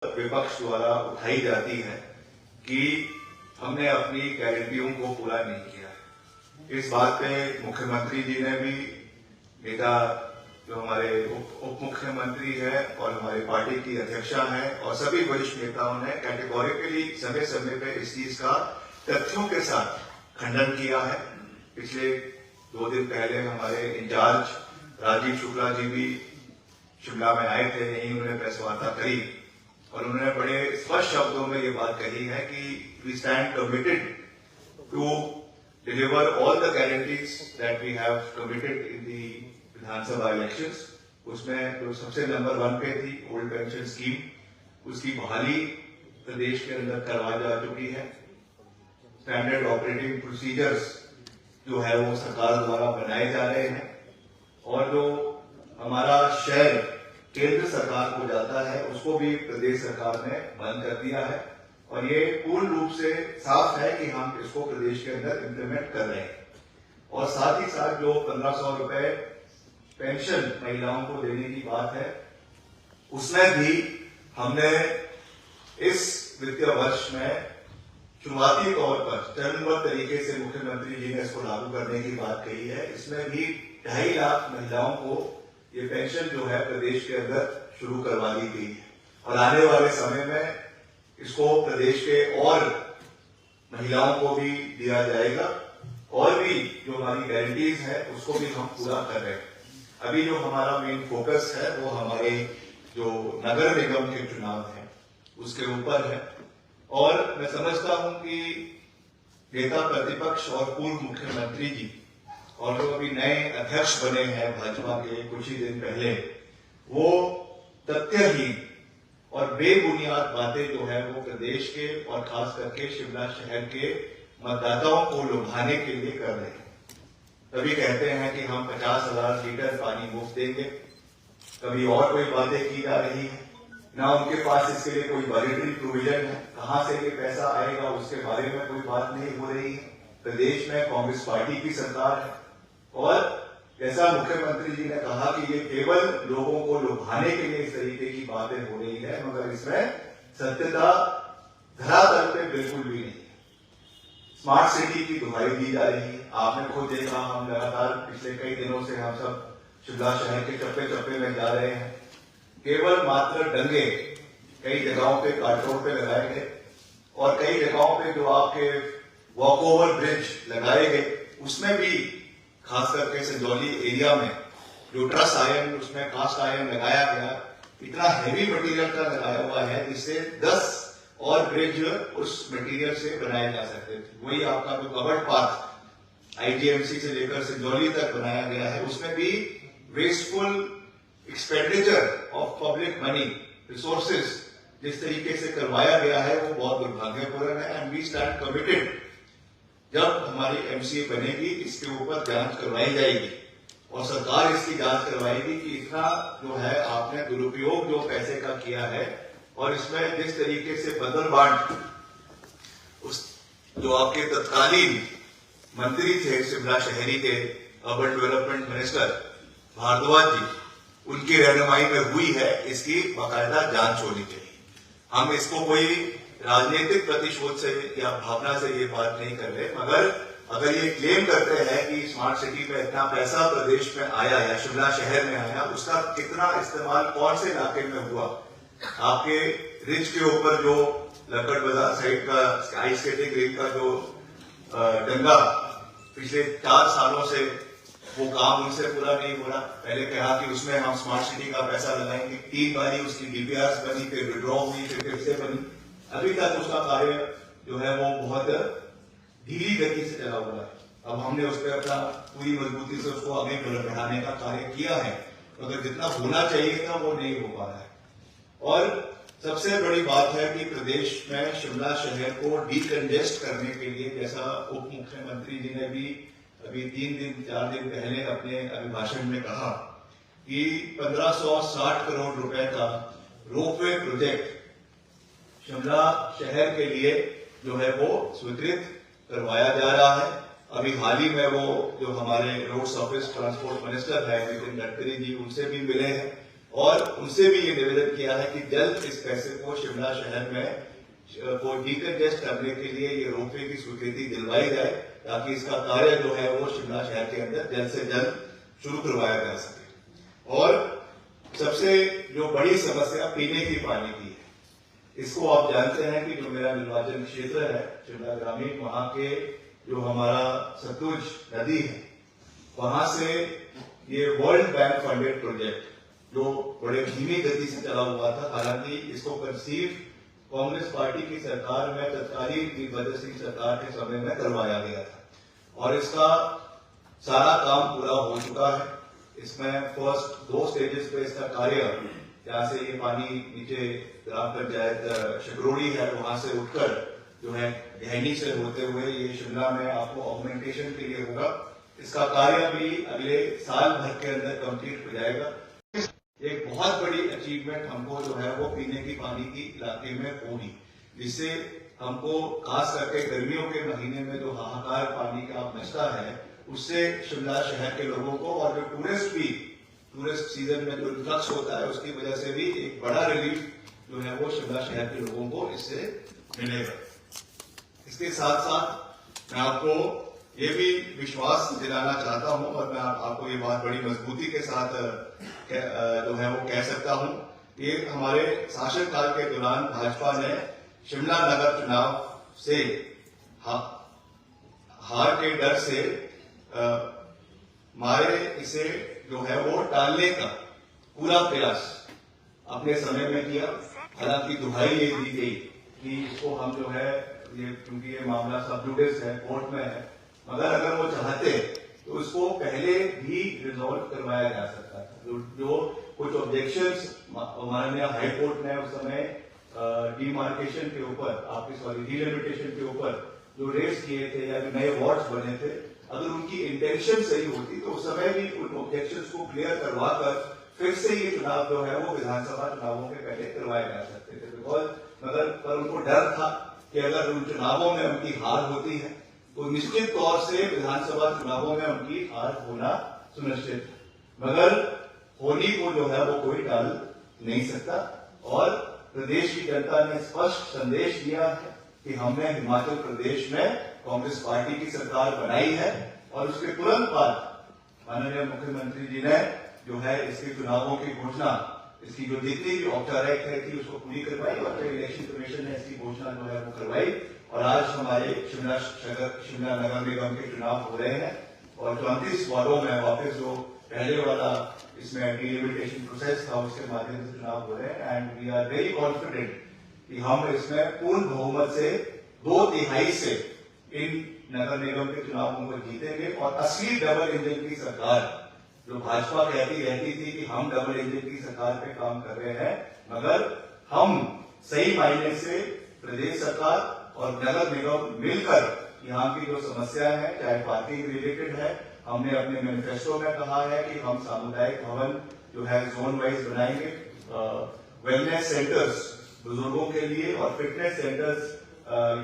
विपक्ष द्वारा उठाई जाती है कि हमने अपनी गारंटियों को पूरा नहीं किया। इस बात पे मुख्यमंत्री जी ने भी, नेता जो हमारे उप मुख्यमंत्री है और हमारी पार्टी की अध्यक्षा है और सभी वरिष्ठ नेताओं ने कैटेगोरिकली समय समय पे इस चीज का तथ्यों के साथ खंडन किया है। पिछले 2 दिन पहले हमारे इंचार्ज राजीव शुक्ला जी भी शिमला में आए थे, यही उन्होंने प्रेस वार्ता करी और उन्होंने बड़े स्पष्ट शब्दों में ये बात कही है कि we stand committed to deliver all the guarantees that we have committed in the Vidhan Sabha elections. उसमें जो सबसे नंबर 1 पे थी ओल्ड पेंशन स्कीम, उसकी बहाली प्रदेश के अंदर करवा जा चुकी है। स्टैंडर्ड ऑपरेटिंग प्रोसीजर्स जो है वो सरकार द्वारा बनाए जा रहे हैं और जो हमारा शेयर केंद्र सरकार को जाता है उसको भी प्रदेश सरकार ने बंद कर दिया है और ये पूर्ण रूप से साफ है कि हम इसको प्रदेश के अंदर इम्प्लीमेंट कर रहे हैं। और साथ ही साथ जो 1500 रुपए पेंशन महिलाओं को देने की बात है, उसमें भी हमने इस वित्तीय वर्ष में शुरुआती तौर पर चरणबद्ध तरीके से मुख्यमंत्री जी ने इसको लागू करने की बात कही है। इसमें भी 2.5 लाख महिलाओं को ये पेंशन जो है प्रदेश के अंदर शुरू करवा दी गई है और आने वाले समय में इसको प्रदेश के और महिलाओं को भी दिया जाएगा और भी जो हमारी गारंटीज है उसको भी हम पूरा कर रहे हैं। अभी जो हमारा मेन फोकस है वो हमारे जो नगर निगम के चुनाव है उसके ऊपर है और मैं समझता हूं कि नेता प्रतिपक्ष और पूर्व मुख्यमंत्री जी और जो अभी नए अध्यक्ष बने हैं भाजपा के कुछ ही दिन पहले, वो तथ्यहीन और बेबुनियाद बातें जो है वो प्रदेश के और खास करके शिमला शहर के मतदाताओं को लुभाने के लिए कर रहे हैं। कभी कहते हैं कि हम 50,000 लीटर पानी मुफ्त देंगे, कभी और कोई बातें की जा रही है, ना उनके पास इसके लिए कोई बजटरी प्रोविजन है, कहां से ये पैसा आएगा उसके बारे में कोई बात नहीं हो रही है। प्रदेश में कांग्रेस पार्टी की सरकार है और जैसा मुख्यमंत्री जी ने कहा कि ये केवल लोगों को लुभाने के लिए इस तरीके की बातें हो रही है, मगर इसमें सत्यता धरातल पे बिल्कुल भी नहीं है। स्मार्ट सिटी की दुहाई दी जा रही है, आपने खुद देखा, हम लगातार पिछले कई दिनों से हम सब शिमला शहर के चप्पे चप्पे में जा रहे हैं। केवल मात्र डंगे कई जगहों पे घाट रोड पे लगाए गए और कई जगहों पे जो आपके वॉक ओवर ब्रिज लगाए गए उसमें भी खास करके संजौली एरिया में जो ट्रस आयरन, उसमें कास्ट आयरन लगाया गया, इतना हैवी मटेरियल का लगाया हुआ है जिससे 10 और ब्रिज उस मटेरियल से बनाए जा सकते थे। वही आपका जो कवर्ड पाथ आईजीएमसी से लेकर संजौली तक बनाया गया है, उसमें भी wasteful expenditure of public money resources जिस तरीके से करवाया गया है वो बहुत दुर्भाग्यपूर्ण है। एंड वी स्टैंड कमिटेड, जब हमारी एमसीए बनेगी इसके ऊपर जांच करवाई जाएगी और सरकार इसकी जांच करवाएगी कि इतना जो है आपने दुरुपयोग जो पैसे का किया है और इसमें जिस तरीके से बदल बांट उस जो आपके तत्कालीन मंत्री थे शिमला शहरी के अर्बन डेवलपमेंट मिनिस्टर भारद्वाज जी, उनकी रहनुमाई में हुई है, इसकी बाकायदा जांच होनी चाहिए। हम इसको कोई राजनीतिक प्रतिशोध से या भावना से ये बात नहीं कर रहे, मगर अगर ये क्लेम करते हैं कि स्मार्ट सिटी में इतना पैसा प्रदेश में आया या शिमला शहर में आया, उसका कितना इस्तेमाल कौन से इलाके में हुआ। आपके रिज के ऊपर जो लक्कड़ बाजार साइड का आइस स्केटिंग रिंग का जो डंगा पिछले 4 सालों से वो काम उनसे पूरा नहीं हो रहा। पहले कहा कि उसमें हम स्मार्ट सिटी का पैसा लगाएंगे, 3 बारी उसकी डीपीआर बनी, फिर विड्रॉ हुई, फिर से बनी, अभी तक उसका कार्य जो है वो बहुत धीमी गति से चला हुआ है। अब हमने उस पर अपना पूरी मजबूती से उसको आगे बढ़ाने का कार्य किया है, मगर जितना होना चाहिए था वो नहीं हो पा रहा है। और सबसे बड़ी बात है कि प्रदेश में शिमला शहर को डीकंजेस्ट करने के लिए, जैसा उप मुख्यमंत्री जी ने भी अभी 4 दिन पहले अपने अभिभाषण में कहा कि 1560 करोड़ रुपए का रोपवे प्रोजेक्ट शिमला शहर के लिए जो है वो स्वीकृत करवाया जा रहा है। अभी हाल ही में वो जो हमारे रोड सर्विस ट्रांसपोर्ट मिनिस्टर है नितिन गडकरी जी, उनसे भी मिले हैं और उनसे भी ये निवेदन किया है कि जल्द इस पैसे को शिमला शहर में को डीकंजेस्ट करने के लिए ये रोपवे की स्वीकृति दिलवाई जाए, ताकि इसका कार्य जो है वो शिमला शहर के अंदर जल्द से जल्द शुरू करवाया जा सके। और सबसे जो बड़ी समस्या पीने की पानी की है, इसको आप जानते हैं कि जो मेरा निर्वाचन क्षेत्र है शिमला ग्रामीण, वहां के जो हमारा सतलुज नदी है, वहां से ये वर्ल्ड बैंक फंडेड प्रोजेक्ट जो बड़े धीमी गति से चला हुआ था, हालांकि इसको कंसीव कांग्रेस पार्टी की सरकार में तत्कालीन वीरभद्र सिंह सरकार के समय में करवाया गया था और इसका सारा काम पूरा हो चुका है। इसमें फर्स्ट 2 स्टेजेस पे इसका कार्य, जहाँ से ये पानी नीचे ग्राम पंचायत शकरोड़ी है वहां से उठकर जो है गहनी से होते हुए ये शिमला में आपको ऑगमेंटेशन के लिए होगा, इसका कार्य भी अगले साल भर के अंदर कंप्लीट हो जाएगा। एक बहुत बड़ी अचीवमेंट हमको जो है वो पीने की पानी की इलाके में होगी, जिससे हमको खास करके गर्मियों के महीने में जो हाहाकार पानी का मचता है उससे शिमला शहर के लोगों को और जो टूरिस्ट सीजन में जो फ्लक्स होता है उसकी वजह से भी एक बड़ा रिलीफ जो है वो शिमला शहर के लोगों को इससे मिलेगा। इसके साथ साथ मैं आपको ये भी विश्वास दिलाना चाहता हूं और मैं आपको ये बात बड़ी मजबूती के साथ जो है वो कह सकता हूं, ये हमारे शासनकाल के दौरान भाजपा ने शिमला नगर चुनाव से हार के डर से मारे इसे जो है वो टालने का पूरा प्रयास अपने समय में किया। हालांकि दुहाई ये दी गई कि इसको हम जो है ये, क्योंकि ये मामला सब जुडिस है, कोर्ट में है, मगर अगर वो चाहते तो उसको पहले भी रिजॉल्व करवाया जा सकता था। जो कुछ ऑब्जेक्शंस माननीय हाई कोर्ट ने उस समय डिमार्केशन के ऊपर, आपकी डिलिमिटेशन के ऊपर जो रेस किए थे या जो नए वार्ड्स बने थे, अगर उनकी इंटेंशन सही होती तो उस समय भी उन ऑब्जेक्शंस को क्लियर करवाकर फिर से ये चुनाव जो है वो विधानसभा चुनावों के पहले करवाए जा सकते थे। बिकॉज पर उनको डर था कि अगर उन चुनावों में उनकी हार होती है तो निश्चित तौर से विधानसभा चुनावों में उनकी हार होना सुनिश्चित है, मगर होली को जो है वो कोई टाल नहीं सकता। और प्रदेश की जनता ने स्पष्ट संदेश दिया है कि हमने हिमाचल प्रदेश में कांग्रेस पार्टी की सरकार बनाई है और उसके तुरंत बाद माननीय मुख्यमंत्री जी ने जो है इसके चुनावों की घोषणा, इसकी जो जितनी भी औपचारिकता थी उसको पूरी करवाई और फिर इलेक्शन कमीशन ने इसकी घोषणा जो है वो करवाई और आज हमारे शिमला नगर निगम के चुनाव हो रहे हैं और 34 वार्डों में वापस जो पहले वाला इसमें डिलिमिटेशन प्रोसेस था उसके माध्यम से चुनाव हो रहे हैं। And we are very confident कि हम इसमें पूर्ण बहुमत से 2/3 से इन नगर निगम के चुनावों को जीतेंगे और असली डबल इंजन की सरकार जो भाजपा कहती रहती थी कि हम डबल इंजन की सरकार पे काम कर रहे हैं, मगर हम सही मायने से प्रदेश सरकार और नगर निगम मिलकर यहाँ की जो समस्याएं हैं, चाहे पार्किंग रिलेटेड है, हमने अपने मैनिफेस्टो में कहा है कि हम सामुदायिक भवन जो है जोन वाइज बनाएंगे, वेलनेस सेंटर्स बुजुर्गों के लिए और फिटनेस सेंटर्स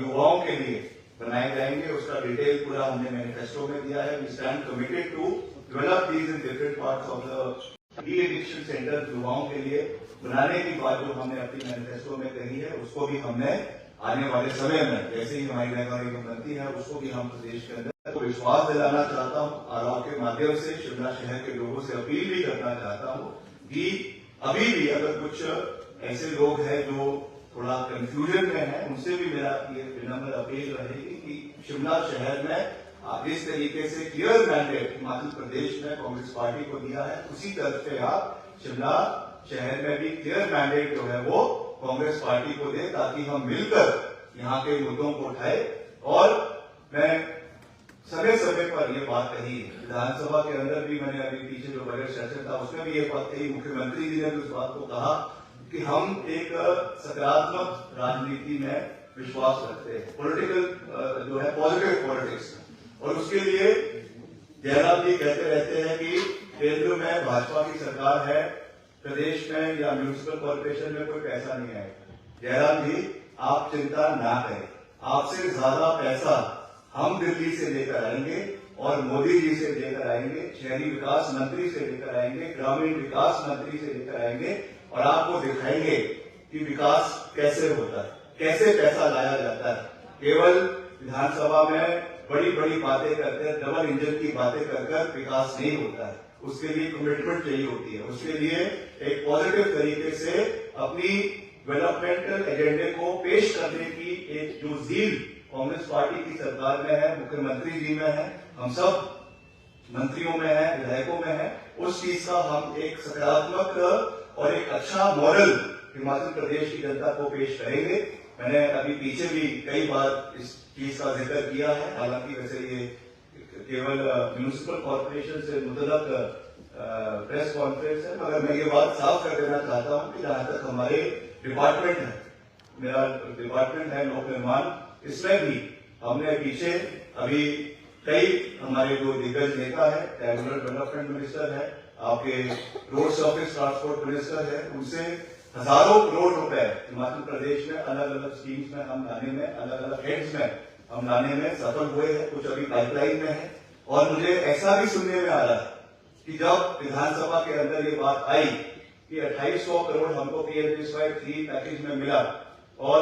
युवाओं के लिए बनाए जाएंगे। उसका डिटेल पूरा हमने मैनिफेस्टो में दिया है। We stand committed to develop these in different parts of the de addiction centre युवाओं के लिए बनाने की बात जो हमने अपनी मैनिफेस्टो में कही है उसको भी हमने आने वाले समय में जैसे ही हमारी नगर निगम बनती है उसको भी हम प्रदेश के अंदर विश्वास दिलाना चाहता हूँ। आरोप के माध्यम से शिमला शहर के लोगों से अपील भी करना चाहता हूँ कि अभी भी अगर कुछ ऐसे लोग हैं जो थोड़ा कंफ्यूजन में है, उनसे भी मेरा ये विनम्र अपील रहेगी कि शिमला शहर में जिस तरीके से क्लियर मैंडेट हिमाचल प्रदेश में कांग्रेस पार्टी को दिया है उसी तरह से आप शिमला शहर में भी क्लियर मैंडेट जो है वो कांग्रेस पार्टी को दे, ताकि हम मिलकर यहाँ के मुद्दों को उठाए। और मैं समय समय पर ये बात कही विधानसभा के अंदर भी, मैंने अभी पीछे जो बजट सेशन था उसमें भी ये बात कही, मुख्यमंत्री जी ने भी उस बात को कहा कि हम एक सकारात्मक राजनीति में विश्वास रखते हैं, पॉलिटिकल जो है पॉजिटिव पॉलिटिक्स, और उसके लिए जयराम जी कहते रहते हैं कि केंद्र में भाजपा की सरकार है, प्रदेश में या म्यूनिसिपल कॉर्पोरेशन में कोई पैसा नहीं आएगा। जयराम जी आप चिंता ना करें, आपसे ज्यादा पैसा हम दिल्ली से लेकर आएंगे और मोदी जी से लेकर आएंगे, शहरी विकास मंत्री से लेकर आएंगे, ग्रामीण विकास मंत्री से लेकर आएंगे और आपको दिखाएंगे कि विकास कैसे होता है, कैसे पैसा लाया जाता है। केवल विधानसभा में बड़ी बड़ी बातें करते हैं, डबल इंजन की बातें कर विकास नहीं होता है। उसके लिए कमिटमेंट चाहिए होती है, उसके लिए एक पॉजिटिव तरीके से अपनी डेवलपमेंटल एजेंडे को पेश करने की एक जो ज़ील कांग्रेस पार्टी की सरकार में है, मुख्यमंत्री जी में है, हम सब मंत्रियों में है, विधायकों में है, उस चीज का हम एक सकारात्मक और एक अच्छा मॉडल हिमाचल प्रदेश की जनता को पेश करेंगे। मैंने अभी पीछे भी कई बार इस चीज का जिक्र किया है, हालांकि वैसे ये केवल म्यूनिसिपल कॉर्पोरेशन से मुतल्लक प्रेस कॉन्फ्रेंस है, मगर मैं ये बात साफ कर देना चाहता हूं कि जहां तक हमारे डिपार्टमेंट है, मेरा डिपार्टमेंट है लोक निर्माण, इसमें भी हमने पीछे अभी कई हमारे जो दिग्गज नेता है, रूरल डेवलपमेंट मिनिस्टर है, आपके रोड सर्फेस ट्रांसपोर्ट मिनिस्टर है, उनसे हजारों करोड़ रुपए हिमाचल प्रदेश में अलग अलग स्कीम्स में हम लाने में, अलग अलग हेड्स में हम लाने में सफल हुए हैं, कुछ अभी पाइपलाइन में है। और मुझे ऐसा भी सुनने में आ रहा है कि जब विधानसभा के अंदर ये बात आई कि 2800 करोड़ हमको PM-3 पैकेज में मिला और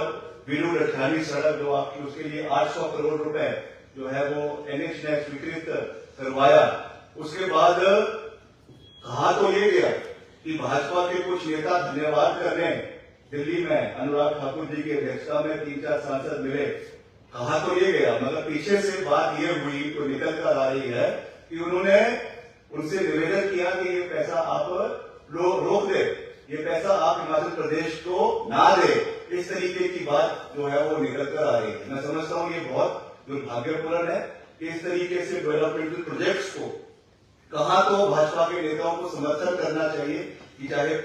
वीरू लठानी सड़क जो आपकी, उसके लिए 800 करोड़ रुपए जो है वो NH ने स्वीकृत करवाया। उसके बाद कहा तो ये गया कि भाजपा के कुछ नेता धन्यवाद कर रहे हैं, दिल्ली में अनुराग ठाकुर जी की अध्यक्षता में 3-4 सांसद मिले, कहा तो ये गया, मगर पीछे से बात ये हुई तो निकल कर आ रही है कि उन्होंने उनसे निवेदन किया कि ये पैसा आप रोक दे, ये पैसा आप हिमाचल प्रदेश को ना दे, इस तरीके की बात जो है वो निकल कर आ रही है। मैं समझता हूँ ये बहुत दुर्भाग्यपूर्ण है कि इस तरीके से डेवलपमेंटल प्रोजेक्ट्स को कहाँ तो भाजपा के नेताओं को समर्थन करना चाहिए कि चाहे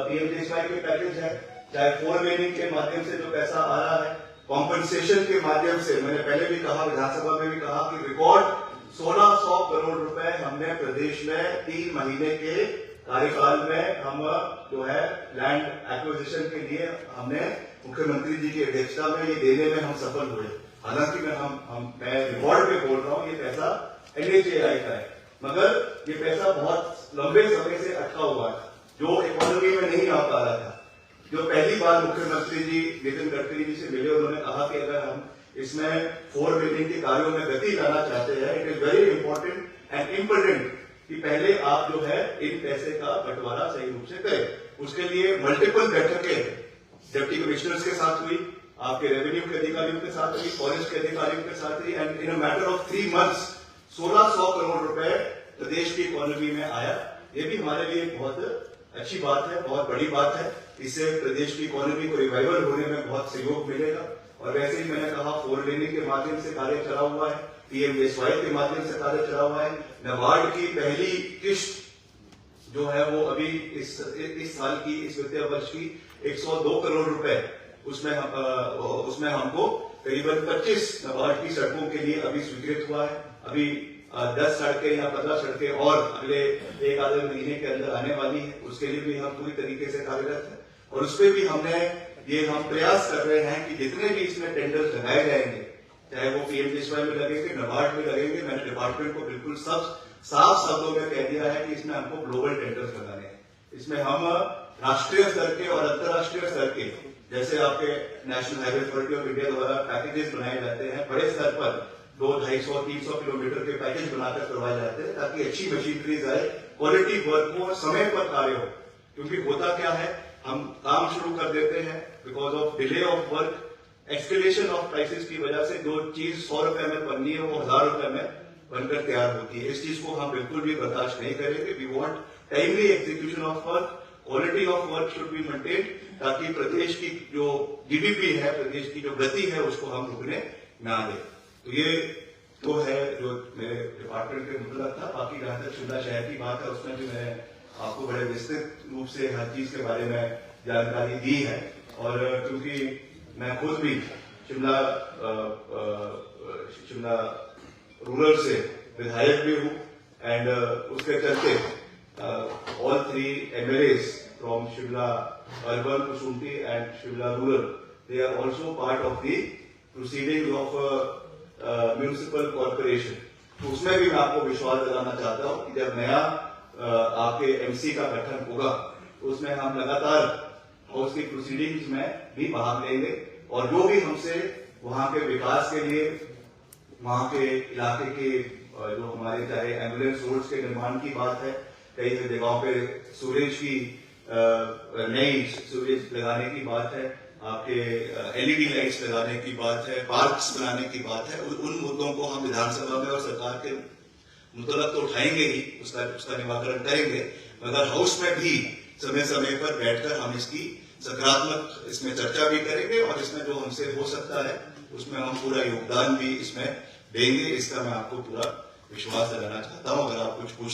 PM-3 के पैकेज है, चाहे 4 लेनिंग के माध्यम से जो पैसा आ रहा है, कॉम्पनसेशन के माध्यम से, मैंने पहले भी कहा, विधानसभा में भी कहा कि रिकॉर्ड 1600 करोड़ रुपए हमने प्रदेश में 3 महीने के कार्यकाल में हम जो है लैंड एक्विजिशन के लिए हमने मुख्यमंत्री जी की अध्यक्षता में ये देने में हम सफल हुए। हालांकि मैं रिकॉर्ड पे बोल रहा हूँ, ये पैसा NHAI का है, मगर ये पैसा बहुत लंबे समय से अटका हुआ है, जो इकोनॉमी में नहीं आ पा रहा था। जो पहली बार मुख्यमंत्री जी नितिन गडकरी जी से मिले, उन्होंने कहा कि अगर हम इसमें 4 लेनिंग के कार्यों में गति लाना चाहते हैं, it is very important and important कि पहले आप जो है इन पैसे का बंटवारा सही रूप से करें। उसके लिए मल्टीपल बैठकें डिप्टी कमिश्नर्स के साथ हुई, आपके रेवेन्यू के अधिकारियों के साथ हुई, फॉरेस्ट के अधिकारियों के साथ हुई, and in a matter of 3 months 1600 crore रुपए प्रदेश की इकोनॉमी में आया। ये भी हमारे लिए बहुत अच्छी बात है, बहुत बड़ी बात है। इससे प्रदेश की इकोनॉमी को रिवाइवल होने में बहुत सहयोग मिलेगा। और वैसे ही मैंने कहा 4 लेनिंग के माध्यम से कार्य चला हुआ है, PM-SY के माध्यम से कार्य चला हुआ है। नाबार्ड की पहली किस्त जो है वो अभी इस साल की, इस वित्तीय वर्ष की 102 करोड़ रुपए, उसमें हमको करीबन 25 नाबार्ड की सड़कों के लिए अभी स्वीकृत हुआ है। अभी 10 सड़कें या 15 सड़कें और अगले 1 आधे महीने के अंदर आने वाली है, उसके लिए भी हम पूरी तरीके से कार्यरत हैं। और उसपे भी हम प्रयास कर रहे हैं कि जितने भी इसमें टेंडर्स लगाए जाएंगे, चाहे वो PM-SY में लगेंगे, नाबार्ड में लगेंगे, मैंने डिपार्टमेंट को बिल्कुल साफ शब्दों में कह दिया है कि इसमें हमको ग्लोबल टेंडर्स लगाने हैं। इसमें हम राष्ट्रीय स्तर के और अंतर्राष्ट्रीय स्तर के, जैसे आपके national highway authority of India द्वारा पैकेजेस बनाए जाते हैं, बड़े स्तर पर 200, 250, 300 किलोमीटर के पैकेज बनाकर करवाए जाते हैं, ताकि अच्छी मशीनरीज आए, क्वालिटी वर्क हो, समय पर कार्य हो। क्योंकि होता क्या है, हम काम शुरू कर देते हैं, because of delay of work, एक्सकेलेशन of prices की वजह से जो चीज 100 रुपए में बननी है वो 1000 रुपए में बनकर तैयार होती है। इस चीज को हम बिल्कुल भी बर्दाश्त नहीं करेंगे। We want timely execution of work, quality of work should be maintain, ताकि प्रदेश की जो GDP है, प्रदेश की जो गति है, उसको हम रुकने ना दें। तो ये तो है जो मेरे डिपार्टमेंट के मुतल्लक था। बाकी जहां तक शिमला शहर की बात है, उसमें भी मैंने आपको बड़े विस्तृत रूप से हर चीज के बारे में जानकारी दी है। और क्योंकि मैं खुद भी शिमला रूरल से विधायक भी हूँ, एंड उसके चलते all 3 MLAs from Shimla urban, Kusumpti and Shimla rural, they are also part of the proceedings of municipal corporation. तो उसमें भी मैं आपको विश्वास दिलाना चाहता हूं कि जब नया आपके एमसी का गठन होगा तो उसमें हम लगातार हाउस की प्रोसीडिंग्स में भी भाग लेंगे और जो भी हमसे वहां के विकास के लिए, वहां के इलाके के जो हमारे चाहे एम्बुलेंस रोड्स के निर्माण की बात है, कई जगहों पे सूरेज की नई सूरेज लगाने की बात है, आपके एलईडी लाइट्स लगाने की बात है, पार्क्स बनाने की बात है, उन मुद्दों को हम विधानसभा में और सरकार के मुतलक तो उठाएंगे ही, उसका निराकरण करेंगे, मगर हाउस में भी समय समय पर बैठकर हम इसकी सकारात्मक इसमें चर्चा भी करेंगे और इसमें जो हमसे हो सकता है उसमें हम पूरा योगदान भी इसमें देंगे। इसका मैं आपको पूरा विश्वास दिलाना चाहता हूं। अगर आप कुछ पूछ